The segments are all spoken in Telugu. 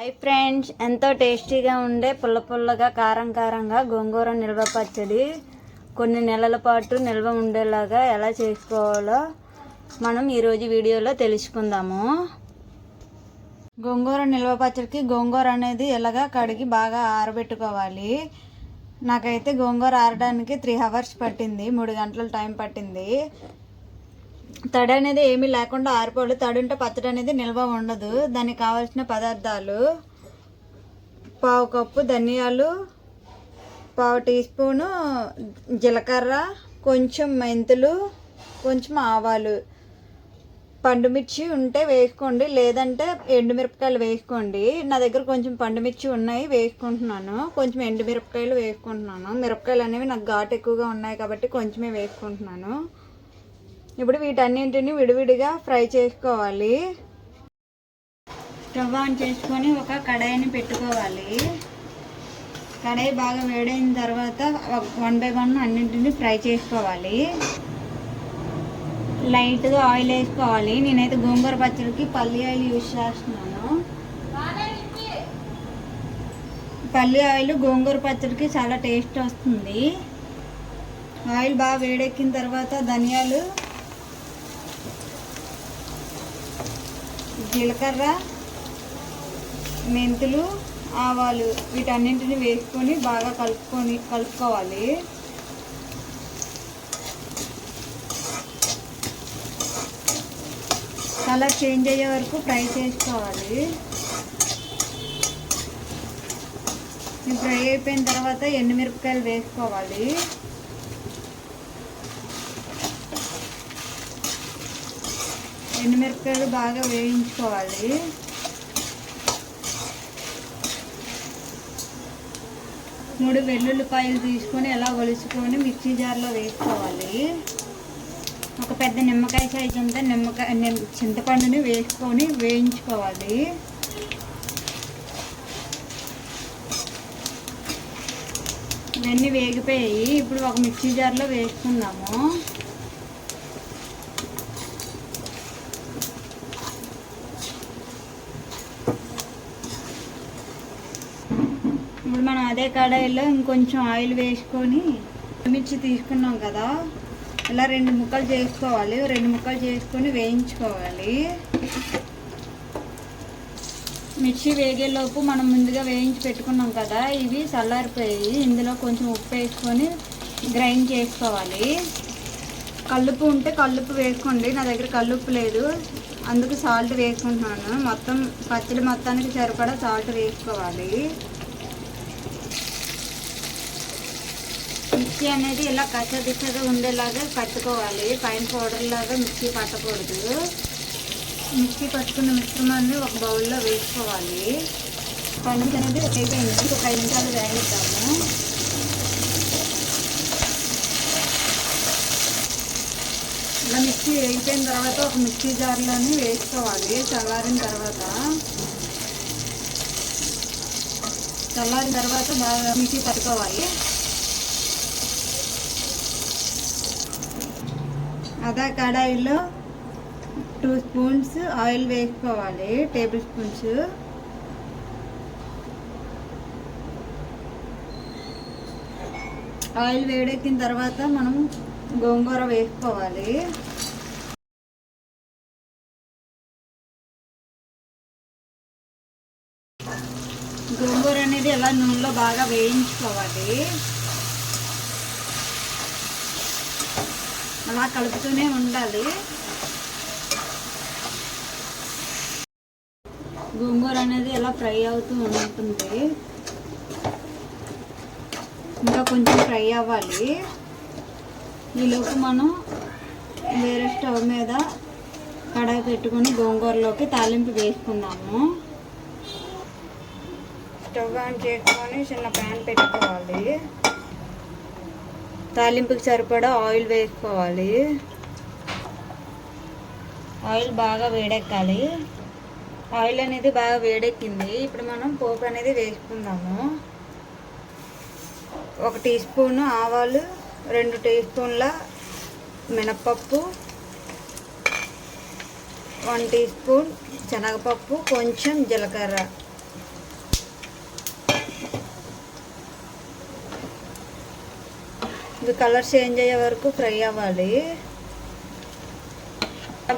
హాయ్ ఫ్రెండ్స్, ఎంతో టేస్టీగా ఉండే పుల్ల పుల్లగా కారం కారంగా గోంగూర నిల్వ పచ్చడి కొన్ని నెలల పాటు నిల్వ ఉండేలాగా ఎలా చేసుకోవాలో మనం ఈరోజు వీడియోలో తెలుసుకుందాము. గోంగూర నిల్వ పచ్చడికి గోంగూర అనేది ఎలాగా కడిగి బాగా ఆరబెట్టుకోవాలి. నాకైతే గోంగూర ఆరడానికి 3 hours పట్టింది, 3 గంటల టైం పట్టింది. తడి అనేది ఏమీ లేకుండా ఆరిపోవాలి. తడి ఉంటే పచ్చడి అనేది నిల్వ ఉండదు. దానికి కావాల్సిన పదార్థాలు: 1/2 కప్పు ధనియాలు, 1/2 టీ స్పూను జీలకర్ర, కొంచెం మెంతులు, కొంచెం ఆవాలు, పండుమిర్చి ఉంటే వేసుకోండి, లేదంటే ఎండుమిరపకాయలు వేసుకోండి. నా దగ్గర కొంచెం పండుమిర్చి ఉన్నాయి, వేసుకుంటున్నాను. కొంచెం ఎండుమిరపకాయలు వేసుకుంటున్నాను. మిరపకాయలు అనేవి నాకు ఘాటు ఎక్కువగా ఉన్నాయి కాబట్టి కొంచెమే వేసుకుంటున్నాను. ఇప్పుడు వీటన్నింటిని విడివిడిగా ఫ్రై చేసుకోవాలి. స్టవ్ ఆన్ చేసుకొని ఒక కడాయిని పెట్టుకోవాలి. కడాయి బాగా వేడైన తర్వాత 1 by 1 అన్నింటిని ఫ్రై చేసుకోవాలి. లైట్గా ఆయిల్ వేసుకోవాలి. నేనైతే గోంగూర పచ్చడికి పల్లి ఆయిల్ యూజ్ చేస్తున్నాను. పల్లి ఆయిల్ గోంగూర పచ్చడికి చాలా టేస్ట్ వస్తుంది. ఆయిల్ బాగా వేడెక్కిన తర్వాత ధనియాలు, జీలకర్ర, మెంతులు, ఆవాలు వీటన్నింటిని వేసుకొని బాగా కలుపుకోవాలి. కలర్ చేంజ్ అయ్యే వరకు ఫ్రై చేసుకోవాలి. ఫ్రై అయిపోయిన తర్వాత ఎండుమిరపకాయలు వేసుకోవాలి. ఎండుమిరపకాయలు బాగా వేయించుకోవాలి. మూడు వెల్లుల్లిపాయలు తీసుకొని ఎలా ఒలుచుకొని మిక్సీ జార్లో వేసుకోవాలి. ఒక పెద్ద నిమ్మకాయ సైజు అంతా చింతపండుని వేసుకొని వేయించుకోవాలి. ఇవన్నీ వేగిపోయాయి. ఇప్పుడు ఒక మిక్సీ జార్లో వేసుకుందాము. ఇప్పుడు మనం అదే కడాయిలో ఇంకొంచెం ఆయిల్ వేసుకొని మిర్చి తీసుకున్నాం కదా, ఇలా 2 ముక్కలు చేసుకోవాలి. 2 ముక్కలు చేసుకొని వేయించుకోవాలి. మిర్చి వేగేలోపు మనం ముందుగా వేయించి పెట్టుకున్నాం కదా, ఇవి చల్లారిపోయి ఇందులో కొంచెం ఉప్పు వేసుకొని గ్రైండ్ చేసుకోవాలి. కల్లుప్పు ఉంటే కల్లుప్పు వేసుకోండి. నా దగ్గర కల్లుప్పు లేదు, అందుకు సాల్ట్ వేసుకుంటున్నాను. మొత్తం పచ్చడి మొత్తానికి సరిపడా సాల్ట్ వేసుకోవాలి. మిక్సీ అనేది ఇలా కచ్చదిచ్చగా ఉండేలాగా పట్టుకోవాలి. పైన పౌడర్ లాగా మిక్సీ పట్టకూడదు. మిక్సీ పట్టుకున్న మిశ్రమాన్ని ఒక బౌల్లో వేసుకోవాలి. పన్నీర్ అనేది అయిపోయింది. ఒక 5 నిమిషాలు వేగిద్దాము. ఇలా మిక్సీ వేగిపోయిన తర్వాత ఒక మిక్సీ జార్లోని వేసుకోవాలి. చల్లారిన తర్వాత బాగా మిక్సీ పట్టుకోవాలి. అదే కడాయిలో 2 స్పూన్స్ ఆయిల్ వేసుకోవాలి, టేబుల్ స్పూన్స్. ఆయిల్ వేడెక్కిన తర్వాత మనం గోంగూర వేసుకోవాలి. గోంగూర అనేది ఎలా నూనెలో బాగా వేయించుకోవాలి. అలా కలుపుతూనే ఉండాలి. గోంగూర అనేది ఎలా ఫ్రై అవుతూ ఉంటుంది. ఇంకా కొంచెం ఫ్రై అవ్వాలి. ఈలోపు మనం వేరే స్టవ్ మీద కడాయి పెట్టుకొని గోంగూరలోకి తాలింపు వేసుకుందాము. స్టవ్ ఆన్ చేసుకొని చిన్న ప్యాన్ పెట్టుకోవాలి. తాలింపుకి సరిపడా ఆయిల్ వేసుకోవాలి. ఆయిల్ బాగా వేడెక్కాలి. ఆయిల్ అనేది బాగా వేడెక్కింది. ఇప్పుడు మనం పోపు అనేది వేసుకుందాము. 1 టీ స్పూను ఆవాలు, 2 టీ స్పూన్ల మినప్పప్పు, 1 టీ స్పూన్ శనగపప్పు, కొంచెం జీలకర్ర, ఇది కలర్ చేంజ్ అయ్యే వరకు ఫ్రై అవ్వాలి.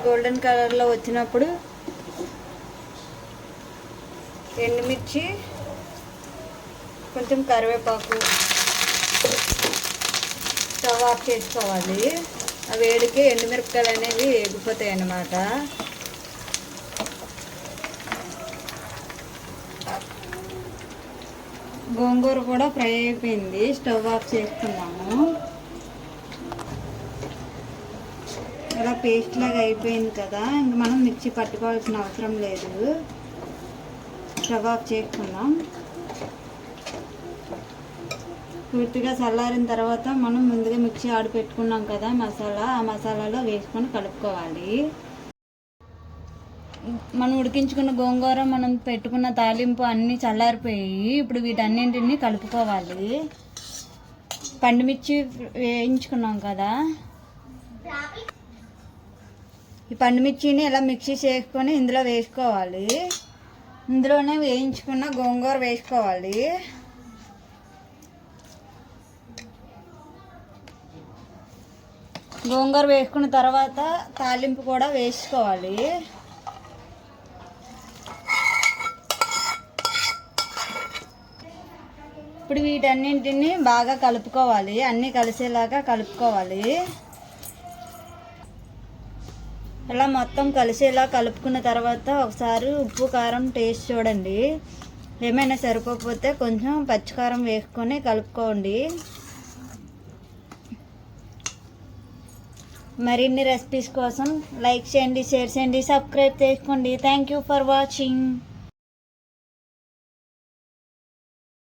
గోల్డెన్ కలర్లో వచ్చినప్పుడు ఎండుమిర్చి, కొంచెం కరివేపాకు స్టవ్ ఆఫ్ చేసుకోవాలి. ఆ వేడికి ఎండుమిరపకాయలు అనేవి వేగిపోతాయి అన్నమాట. గోంగూర కూడా ఫ్రై అయిపోయింది. స్టవ్ ఆఫ్ చేసుకున్నాము. ఇలా పేస్ట్ లాగా అయిపోయింది కదా, ఇంక మనం మిక్సీ పట్టుకోవాల్సిన అవసరం లేదు. స్టవ్ ఆఫ్ చేసుకుందాం. పూర్తిగా చల్లారిన తర్వాత మనం ముందుగా మిక్సీ ఆడి పెట్టుకున్నాం కదా మసాలా, ఆ మసాలాలో వేసుకొని కలుపుకోవాలి. మనం ఉడికించుకున్న గోంగూర, మనం పెట్టుకున్న తాలింపు అన్నీ చల్లారిపోయి ఇప్పుడు వీటన్నింటినీ కలుపుకోవాలి. పండుమిర్చి వేయించుకున్నాం కదా, ఈ పండుమిర్చిని ఇలా మిక్సీ చేసుకొని ఇందులో వేసుకోవాలి. ఇందులోనే వేయించుకున్న గోంగూర వేసుకోవాలి. గోంగూర వేసుకున్న తర్వాత తాలింపు కూడా వేసుకోవాలి. ఇప్పుడు వీటన్నింటినీ బాగా కలుపుకోవాలి. అన్నీ కలిసేలాగా కలుపుకోవాలి. ఇలా మొత్తం కలిసేలా కలుపుకున్న తర్వాత ఒకసారి ఉప్పు కారం టేస్ట్ చూడండి. ఏమైనా సరిపోకపోతే కొంచెం పచ్చికారం వేసుకొని కలుపుకోండి. మరిన్ని రెసిపీస్ కోసం లైక్ చేయండి, షేర్ చేయండి, సబ్స్క్రైబ్ చేసుకోండి. Thank you for watching.